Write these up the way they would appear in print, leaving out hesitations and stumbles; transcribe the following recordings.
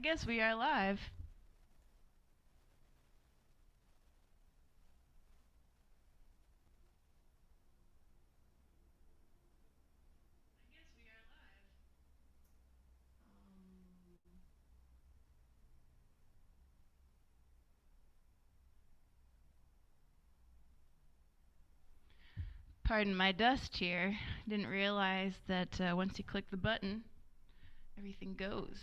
guess we are live. Pardon my dust here. Didn't realize that once you click the button, everything goes.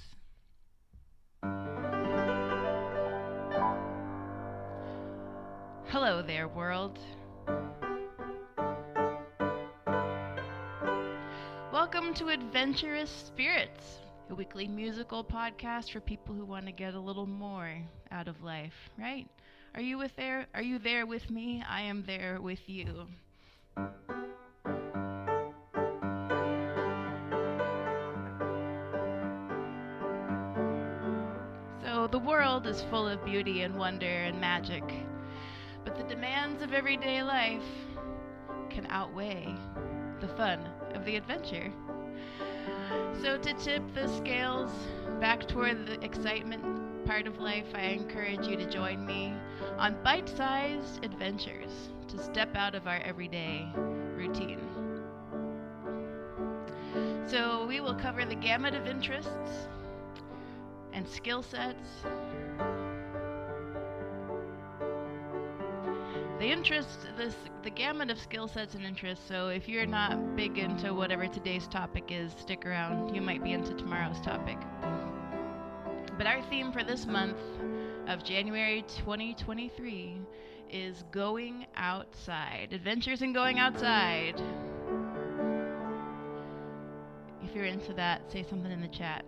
Hello there, world. Welcome to Adventurous Spirits, a weekly musical podcast for people who want to get a little more out of life, right? Are you there with me? I am there with you. So the world is full of beauty and wonder and magic, but the demands of everyday life can outweigh the fun of the adventure. So to tip the scales back toward the excitement part of life, I encourage you to join me on bite-sized adventures to step out of our everyday routine. So we will cover the gamut of interests and skill sets. The gamut of skill sets and interests. So if you're not big into whatever today's topic is, stick around. You might be into tomorrow's topic. But our theme for this month of January 2023 is going outside. Adventures in going outside. If you're into that, say something in the chat.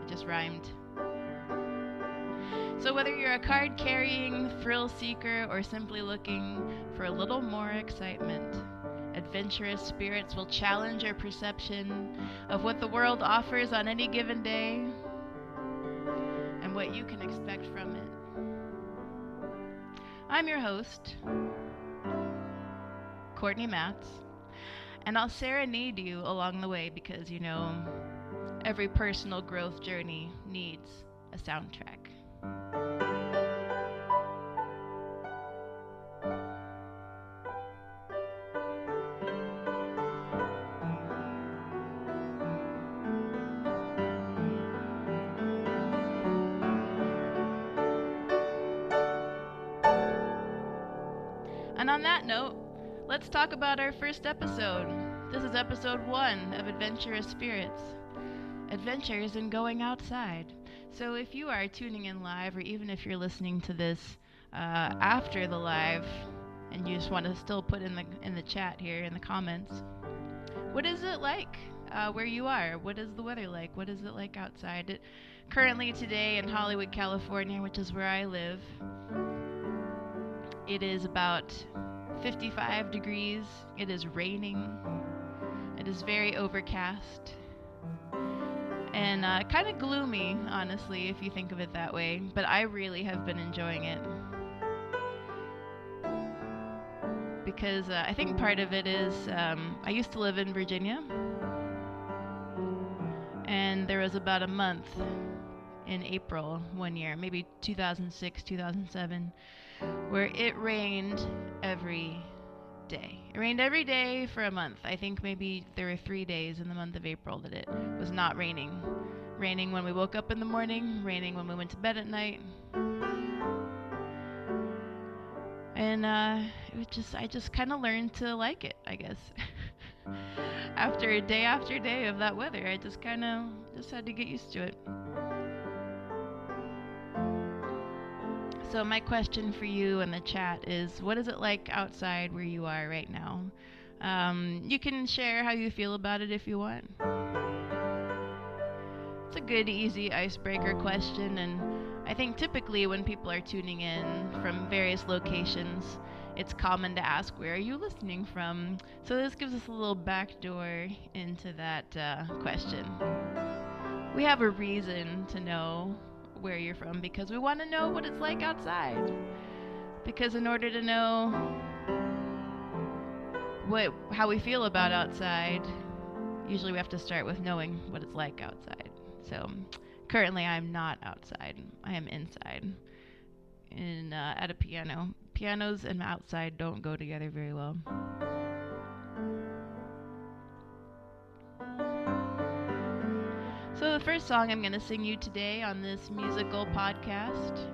It just rhymed. So whether you're a card-carrying thrill seeker or simply looking for a little more excitement, Adventurous Spirits will challenge your perception of what the world offers on any given day and what you can expect from it. I'm your host, Courtney Matz, and I'll serenade you along the way because, you know, every personal growth journey needs a soundtrack. And on that note, let's talk about our first episode. This is episode 1 of Adventurous Spirits, Adventures in Going Outside. So if you are tuning in live, or even if you're listening to this after the live, and you just want to still put in the chat here in the comments, what is it like where you are? What is the weather like? What is it like outside? Currently today in Hollywood, California, which is where I live, it is about 55 degrees. It is raining. It is very overcast. And kind of gloomy, honestly, if you think of it that way. But I really have been enjoying it. Because I think part of it is I used to live in Virginia. And there was about a month in April one year, maybe 2006, 2007, where it rained every day. It rained every day for a month. I think maybe there were 3 days in the month of April that it was not raining. Raining when we woke up in the morning, raining when we went to bed at night. And I just kind of learned to like it, I guess. After day of that weather, I just had to get used to it. So my question for you in the chat is, what is it like outside where you are right now? You can share how you feel about it if you want. It's a good, easy icebreaker question, and I think typically when people are tuning in from various locations, it's common to ask, where are you listening from? So this gives us a little backdoor into that question. We have a reason to know where you're from because we want to know what it's like outside. Because in order to know how we feel about outside, usually we have to start with knowing what it's like outside. So currently I'm not outside. I am inside at a piano. Pianos and outside don't go together very well. So the first song I'm going to sing you today on this musical podcast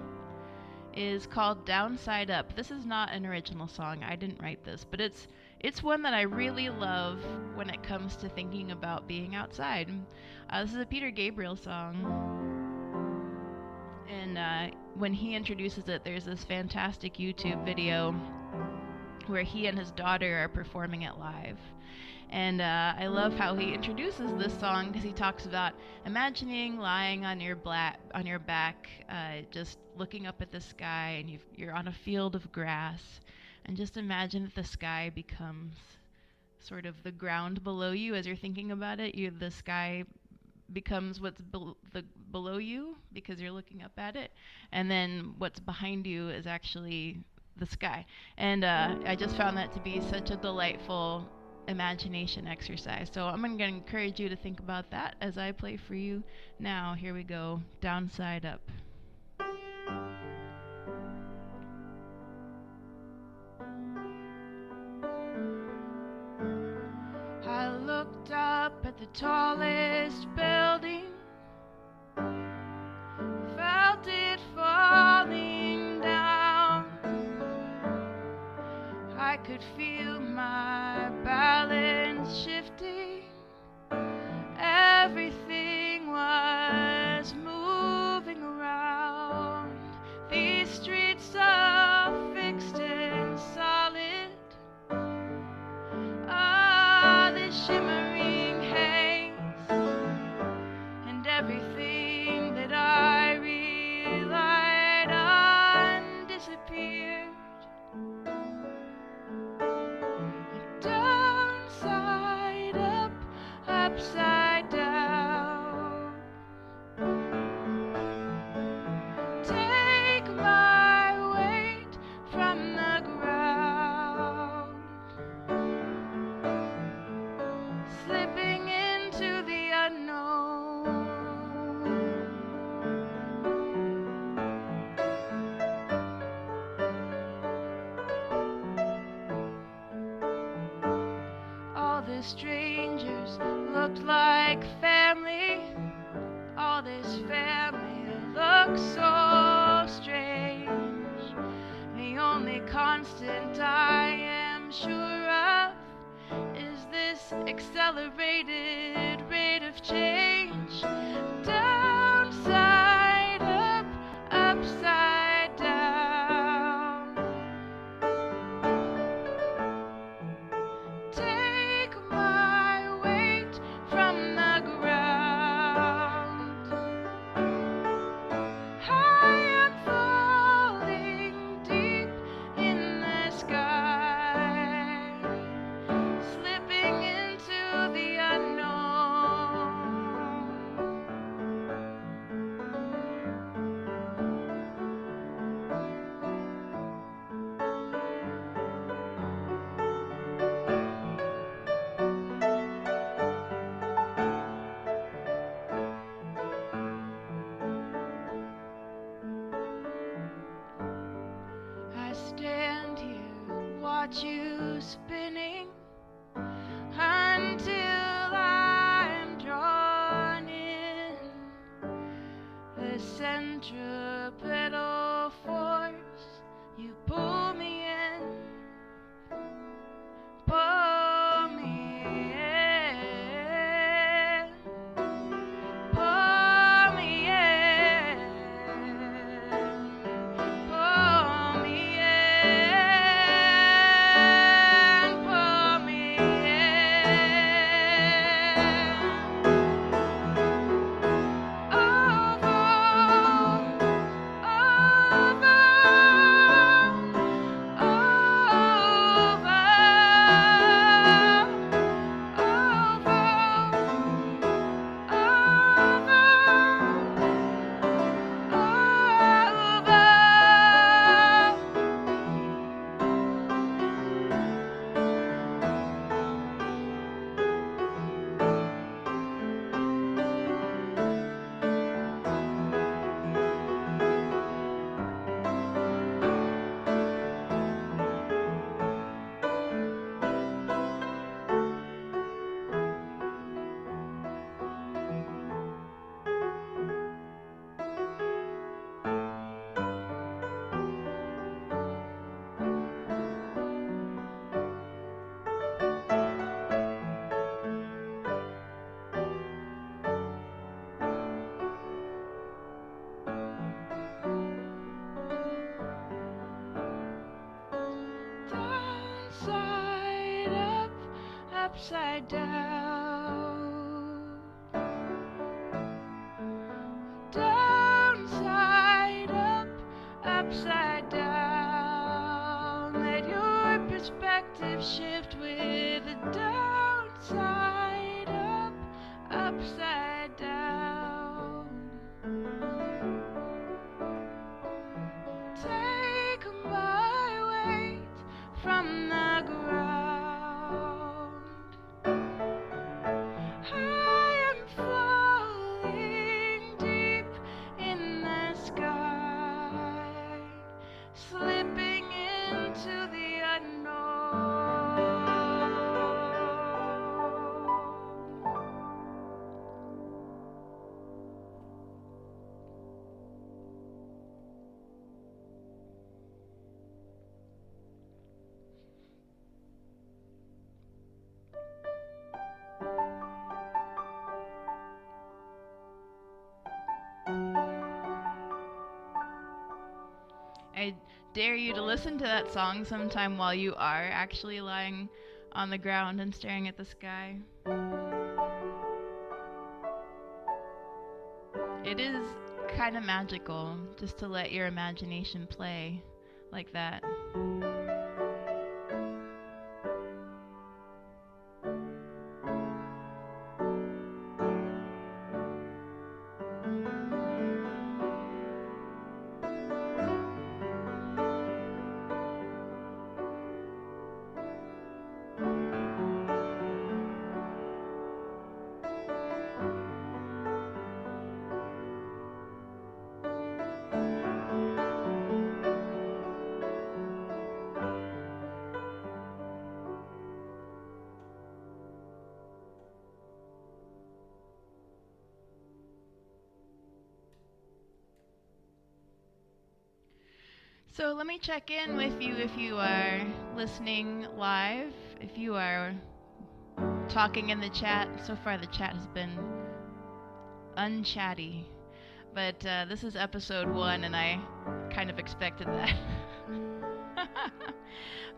is called Downside Up. This is not an original song. I didn't write this, but it's one that I really love when it comes to thinking about being outside. This is a Peter Gabriel song. And when he introduces it, there's this fantastic YouTube video where he and his daughter are performing it live. And I love how he introduces this song because he talks about imagining lying on your back, just looking up at the sky, and you're on a field of grass, and just imagine that the sky becomes sort of the ground below you as you're thinking about it. The sky becomes what's below you because you're looking up at it, and then what's behind you is actually the sky. And I just found that to be such a delightful imagination exercise. So I'm going to encourage you to think about that as I play for you now. Here we go. Downside Up. I looked up at the tallest building, felt it falling down. I could feel my balance shifting. Everything was moving around. These streets are fixed and solid. This shimmering haze, and everything that I relied on disappeared. Downside up, upside down. Take my weight from the ground, slipping into the unknown. All the strangers looked like family. All this family looked so strange. The only constant I am sure of is this accelerated rate of change. Downside up, upside down. Take my weight from the ground. I am falling deep in the sky, slipping into the unknown. upside down. Downside up, upside down. Let your perspective shift with the downside up, upside down. Take my weight from the ground. I am falling deep in the sky, slipping into the unknown. I dare you to listen to that song sometime while you are actually lying on the ground and staring at the sky. It is kind of magical just to let your imagination play like that. So let me check in with you if you are listening live, if you are talking in the chat. So far the chat has been unchatty, but this is episode 1 and I kind of expected that.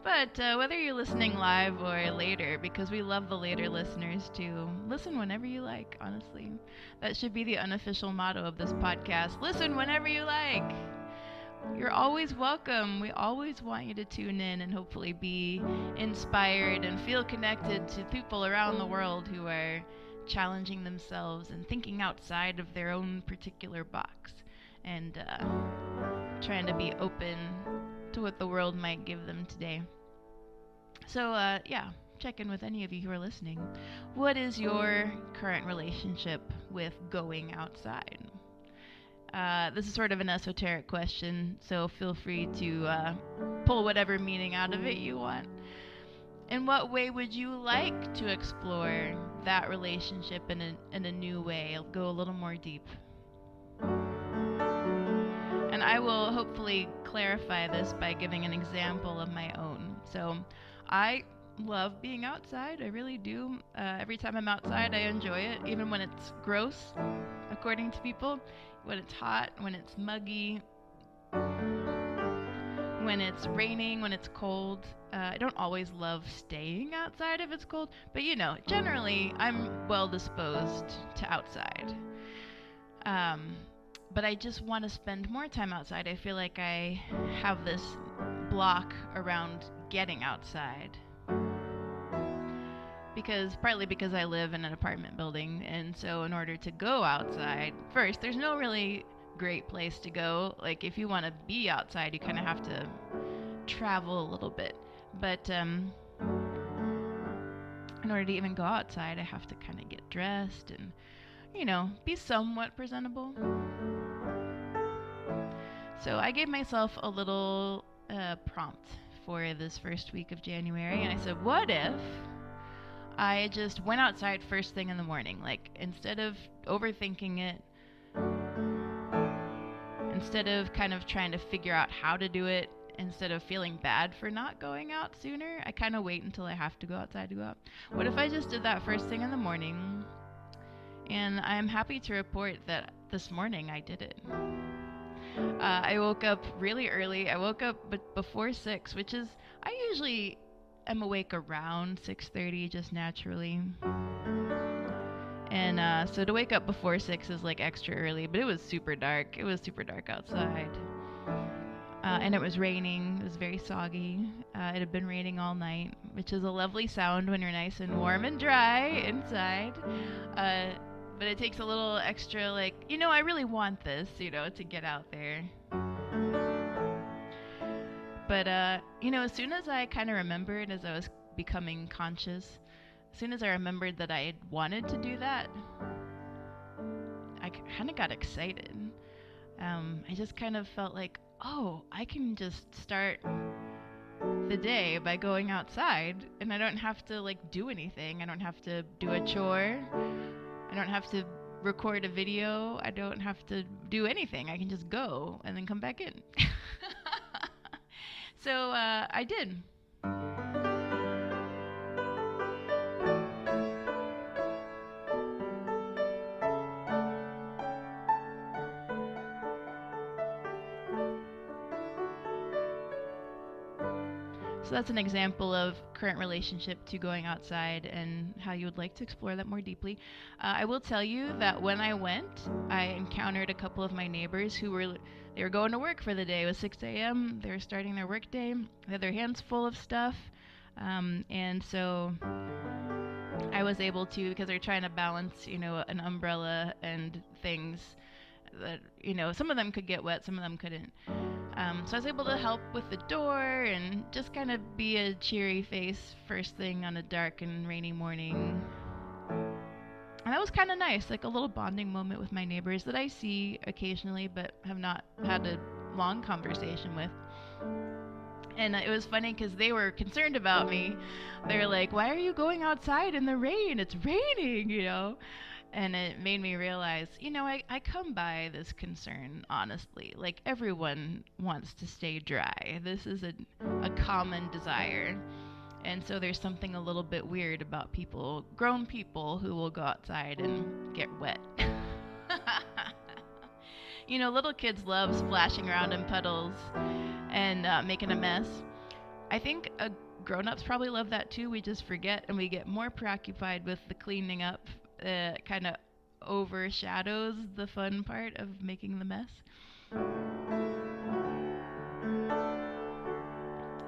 But whether you're listening live or later, because we love the later listeners too, listen whenever you like, honestly. That should be the unofficial motto of this podcast. Listen whenever you like. You're always welcome. We always want you to tune in and hopefully be inspired and feel connected to people around the world who are challenging themselves and thinking outside of their own particular box and trying to be open to what the world might give them today. So, yeah, check in with any of you who are listening. What is your current relationship with going outside? This is sort of an esoteric question, so feel free to pull whatever meaning out of it you want. In what way would you like to explore that relationship in a new way? I'll go a little more deep. And I will hopefully clarify this by giving an example of my own. So I love being outside. I really do. Every time I'm outside, I enjoy it, even when it's gross, according to people. When it's hot, when it's muggy, when it's raining, when it's cold. I don't always love staying outside if it's cold, but generally I'm well disposed to outside. But I just want to spend more time outside. I feel like I have this block around getting outside. Partly because I live in an apartment building, and so in order to go outside, first, there's no really great place to go. Like, if you want to be outside, you kind of have to travel a little bit. But in order to even go outside, I have to kind of get dressed and, be somewhat presentable. So I gave myself a little prompt for this first week of January, and I said, what if I just went outside first thing in the morning? Like, instead of overthinking it, instead of kind of trying to figure out how to do it, instead of feeling bad for not going out sooner, I kind of wait until I have to go outside to go out. What if I just did that first thing in the morning? And I'm happy to report that this morning I did it. I woke up really early. I woke up before 6, which is, I usually am awake around 6:30 just naturally. And so to wake up before 6 is like extra early, but it was super dark. It was super dark outside. And it was raining. It was very soggy. It had been raining all night, which is a lovely sound when you're nice and warm and dry inside. But it takes a little extra, like, I really want this, to get out there. But, as soon as I kind of remembered, as I was becoming conscious, as soon as I remembered that I wanted to do that, I kind of got excited. I just kind of felt like, oh, I can just start the day by going outside, and I don't have to, like, do anything. I don't have to do a chore. I don't have to record a video. I don't have to do anything. I can just go and then come back in. So I did. So that's an example of current relationship to going outside and how you would like to explore that more deeply. I will tell you that when I went, I encountered a couple of my neighbors who were going to work for the day. It was 6 a.m. They were starting their work day. They had their hands full of stuff. And so I was able to, because they're trying to balance, an umbrella and things that, some of them could get wet, some of them couldn't. So I was able to help with the door and just kind of be a cheery face first thing on a dark and rainy morning. And that was kind of nice, like a little bonding moment with my neighbors that I see occasionally but have not had a long conversation with. And it was funny because they were concerned about me. They were like, why are you going outside in the rain? It's raining, And it made me realize, I come by this concern, honestly. Like, everyone wants to stay dry. This is a common desire. And so there's something a little bit weird about grown people who will go outside and get wet. Little kids love splashing around in puddles and making a mess. I think grown-ups probably love that too. We just forget and we get more preoccupied with the cleaning up. Kind of overshadows the fun part of making the mess.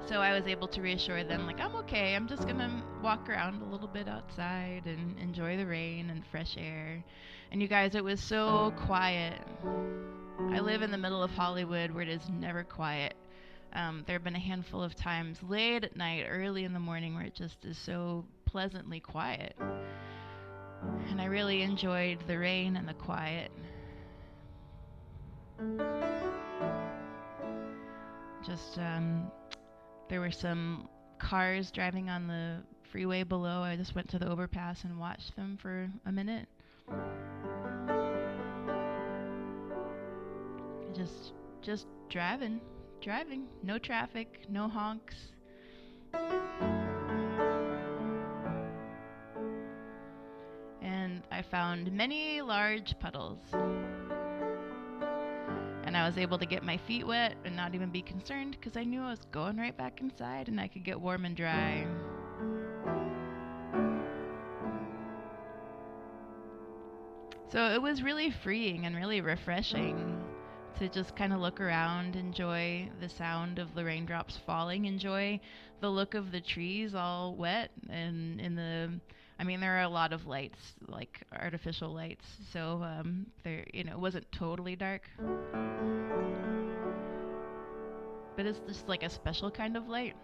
So I was able to reassure them, like, I'm okay. I'm just going to walk around a little bit outside and enjoy the rain and fresh air. And you guys, it was so quiet. I live in the middle of Hollywood where it is never quiet. There have been a handful of times late at night, early in the morning, where it just is so pleasantly quiet. And I really enjoyed the rain and the quiet. Just, there were some cars driving on the freeway below. I just went to the overpass and watched them for a minute. Just driving. No traffic, no honks. And I found many large puddles. And I was able to get my feet wet and not even be concerned because I knew I was going right back inside and I could get warm and dry. So it was really freeing and really refreshing to just kind of look around, enjoy the sound of the raindrops falling, enjoy the look of the trees all wet and there are a lot of lights, like artificial lights, so it wasn't totally dark. But it's just like a special kind of light.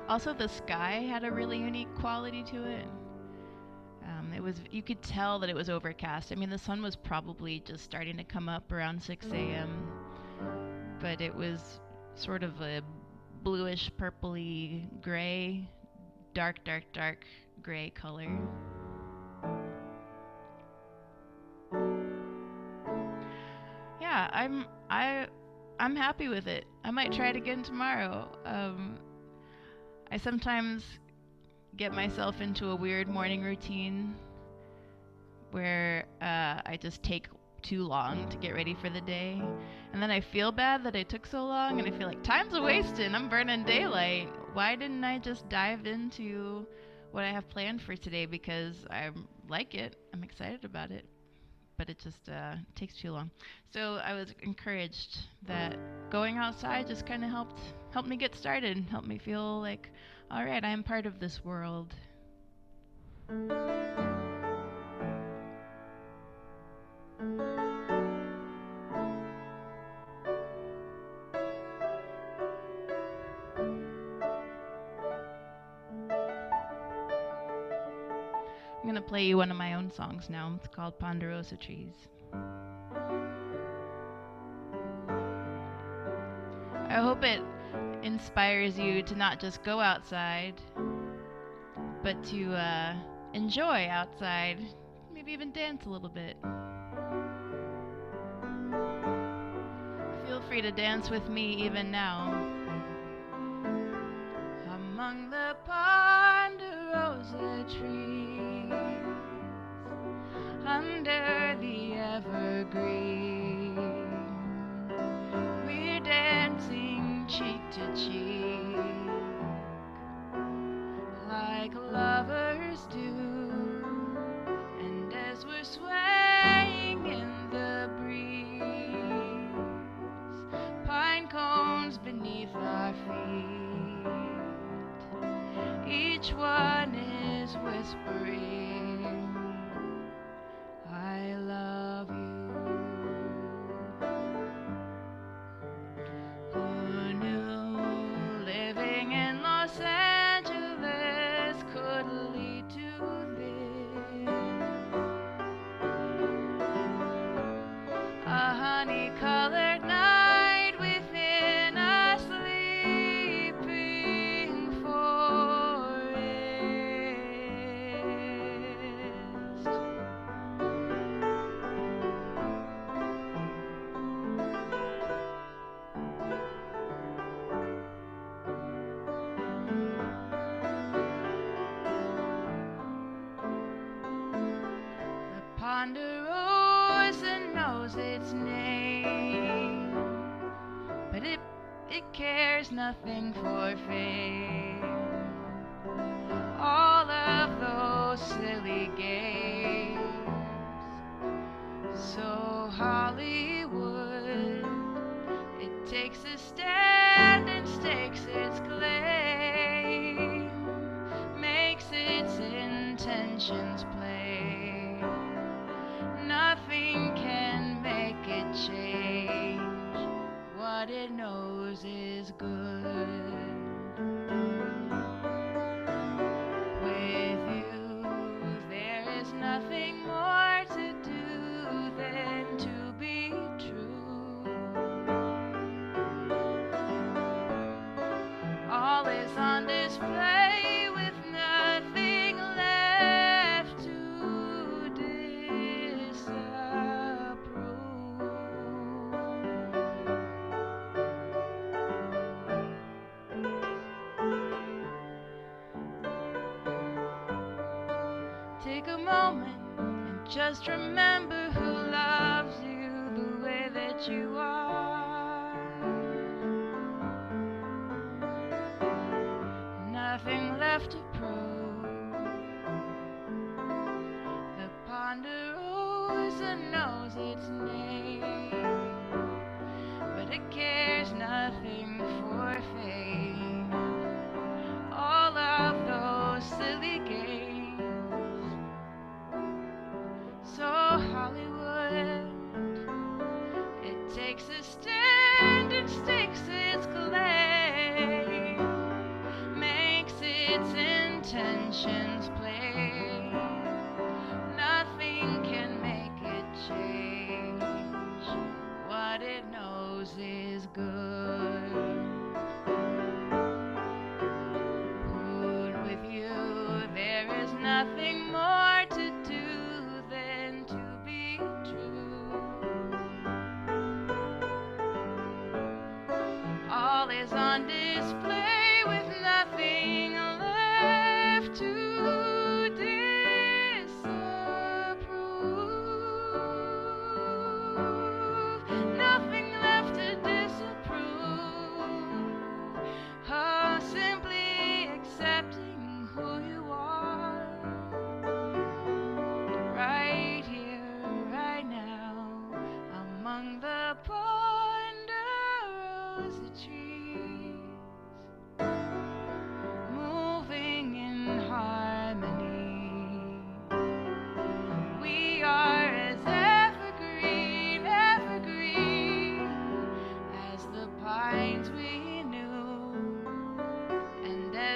Also, the sky had a really unique quality to it. You could tell that it was overcast. I mean, the sun was probably just starting to come up around 6 a.m., but it was sort of a bluish, purpley, gray, dark gray color. Yeah, I'm happy with it. I might try it again tomorrow. I sometimes get myself into a weird morning routine where I just take too long to get ready for the day, and then I feel bad that I took so long, and I feel like time's a wasted. I'm burning daylight. Why didn't I just dive into what I have planned for today? Because I like it, I'm excited about it, but it just takes too long. So I was encouraged that going outside just kind of helped me get started, helped me feel like, all right, I am part of this world. I'm going to play you one of my own songs now. It's called Ponderosa Trees. I hope it inspires you to not just go outside, but to enjoy outside, maybe even dance a little bit. Feel free to dance with me even now. Among the ponderosa trees, under the evergreen, we're dancing cheek to cheek, like lovers do. And as we're swaying in the breeze, pine cones beneath our feet, each one is whispering, I love you. Who knew living in Los Angeles could lead to this? A honey-colored night within a sleeping forest. The ponderosa knows its name, but it cares nothing for fame. All of those silly games, so Hollywood, it takes a stand and stakes its claim, makes its intentions plain. Nothing can make it change. What it knows is good. With you, there is nothing more to do than to be true. All is on display with nothing left to disapprove. Take a moment and just remember who loves you the way that you are. Nothing left to prove. The ponderosa knows its name, but it cares nothing for fame. All of those silly games, so Hollywood, it takes a stand and stakes its claim, makes its intentions plain. Nothing can make it change. What it knows is good. Put with you, there is nothing more to do than to be true.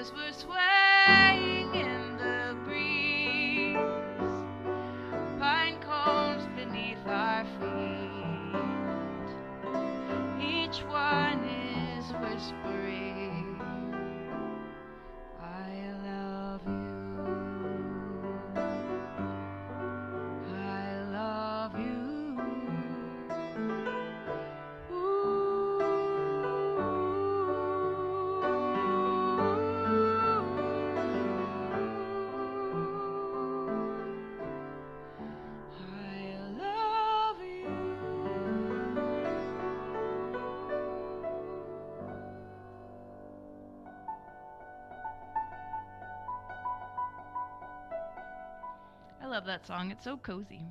as we're swaying in the breeze, pine cones beneath our feet, each one is whispering, I love you, I love you. I love that song. It's so cozy.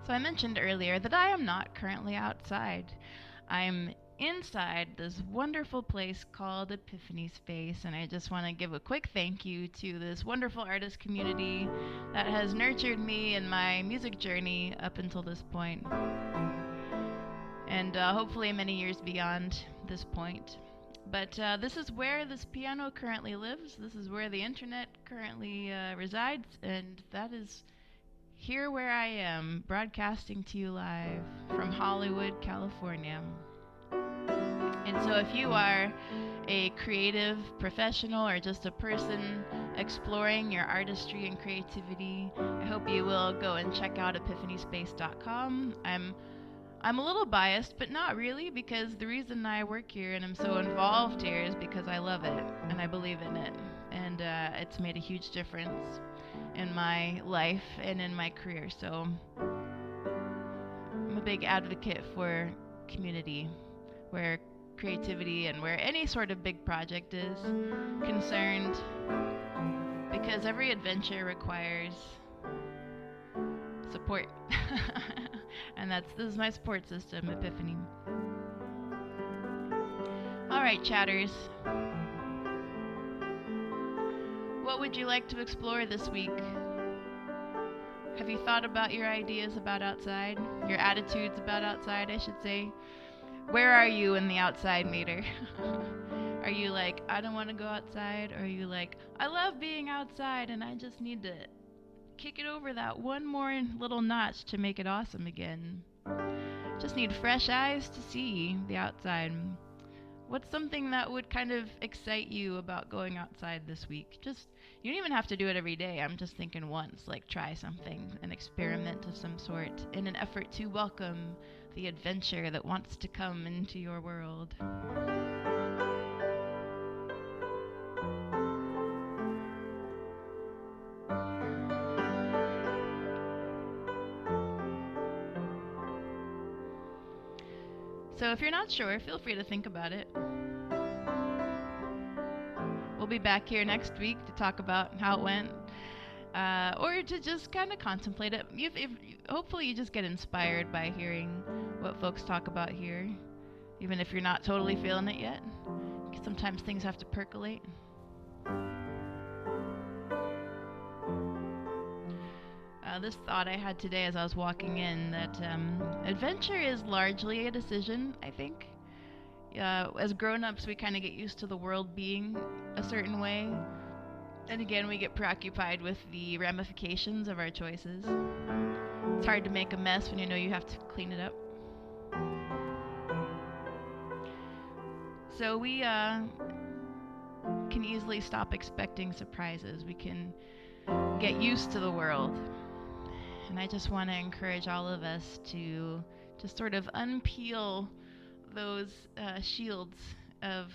So I mentioned earlier that I am not currently outside. I'm inside this wonderful place called Epiphany Space, and I just want to give a quick thank you to this wonderful artist community that has nurtured me in my music journey up until this point, and hopefully many years beyond this point. But this is where this piano currently lives. This is where the internet currently resides, and that is here where I am, broadcasting to you live from Hollywood, California. And so if you are a creative professional or just a person exploring your artistry and creativity, I hope you will go and check out epiphanyspace.com. I'm a little biased, but not really, because the reason I work here and I'm so involved here is because I love it and I believe in it, and it's made a huge difference in my life and in my career. So I'm a big advocate for community, where creativity and where any sort of big project is concerned, because every adventure requires support. And this is my support system, Epiphany. Alright, chatters. What would you like to explore this week? Have you thought about your ideas about outside? Your attitudes about outside, I should say. Where are you in the outside meter? Are you like, I don't want to go outside? Or are you like, I love being outside and I just need to kick it over that one more little notch to make it awesome again? Just need fresh eyes to see the outside. What's something that would kind of excite you about going outside this week? Just, you don't even have to do it every day. I'm just thinking once, like try something, an experiment of some sort, in an effort to welcome the adventure that wants to come into your world. So if you're not sure, feel free to think about it. We'll be back here next week to talk about how it went, or to just kind of contemplate it. Hopefully you just get inspired by hearing what folks talk about here, even if you're not totally feeling it yet. Sometimes things have to percolate. This thought I had today as I was walking in, that adventure is largely a decision, I think. As grown-ups, we kind of get used to the world being a certain way, and again, we get preoccupied with the ramifications of our choices. It's hard to make a mess when you know you have to clean it up. So we can easily stop expecting surprises. We can get used to the world. And I just want to encourage all of us to just sort of unpeel those shields of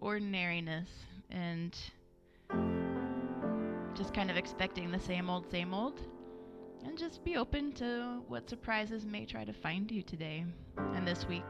ordinariness and just kind of expecting the same old, and just be open to what surprises may try to find you today and this week.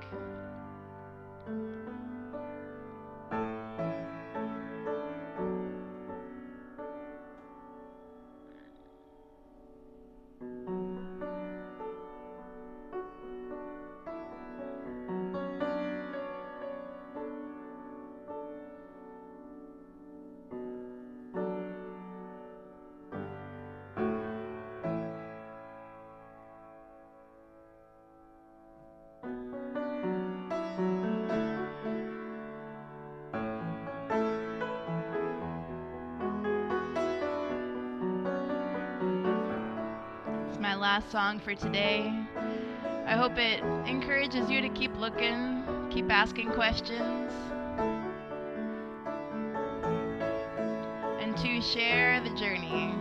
last song for today. I hope it encourages you to keep looking, keep asking questions, and to share the journey.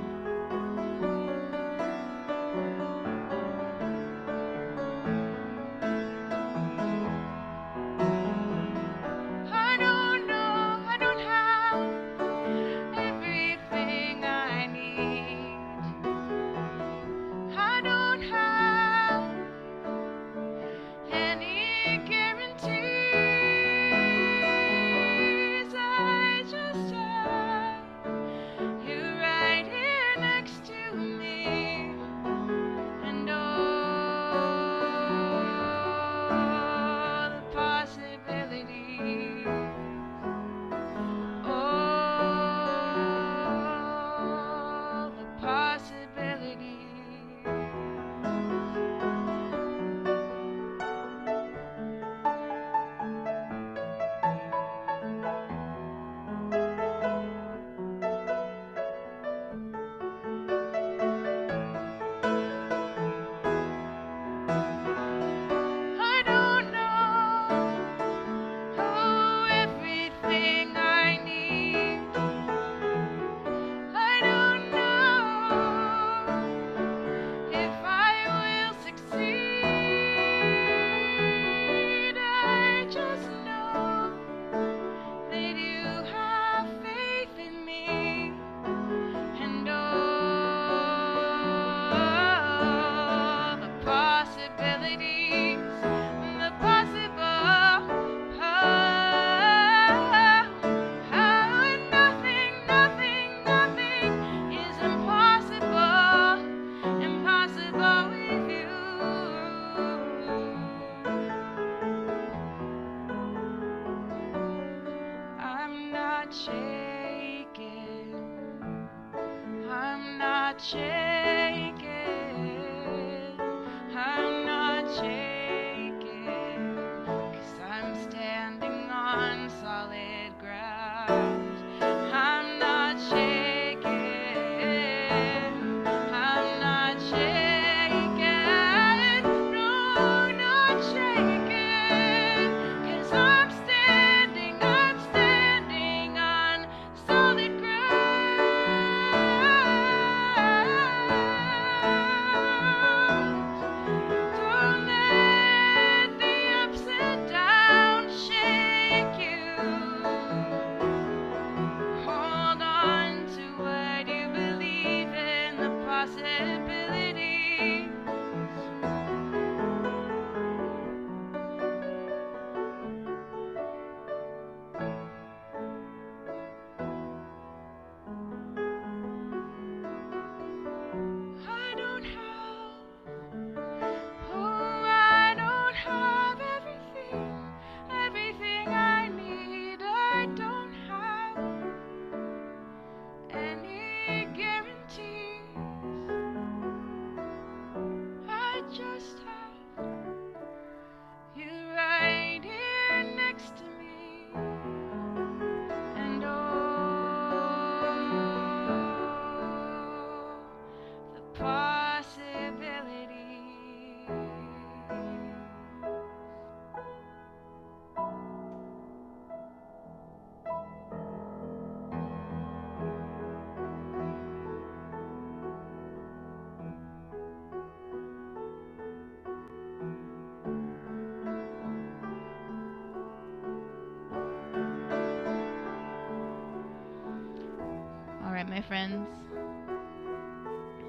My friends,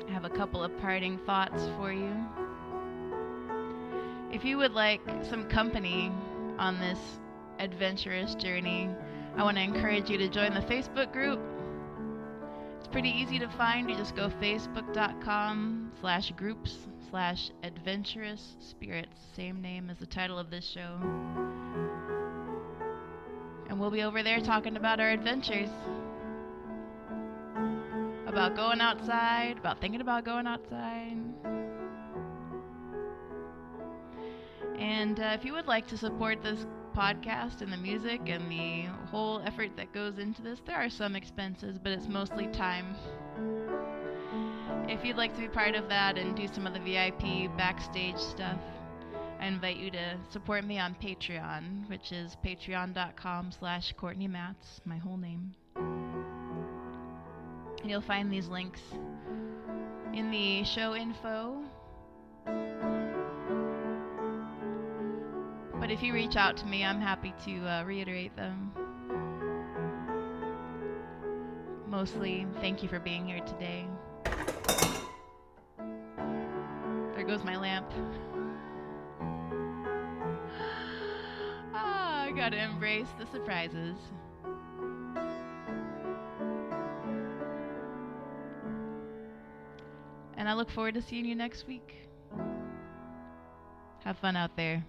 I have a couple of parting thoughts for you. If you would like some company on this adventurous journey, I want to encourage you to join the Facebook group. It's pretty easy to find. You just go facebook.com/groups/adventurous spirits, same name as the title of this show. And we'll be over there talking about our adventures. About going outside, about thinking about going outside. And if you would like to support this podcast and the music and the whole effort that goes into this, there are some expenses, but it's mostly time. If you'd like to be part of that and do some of the VIP backstage stuff, I invite you to support me on Patreon, which is patreon.com/CourtneyMatz, my whole name. And you'll find these links in the show info. But if you reach out to me, I'm happy to reiterate them. Mostly, thank you for being here today. There goes my lamp. I gotta embrace the surprises. And I look forward to seeing you next week. Have fun out there.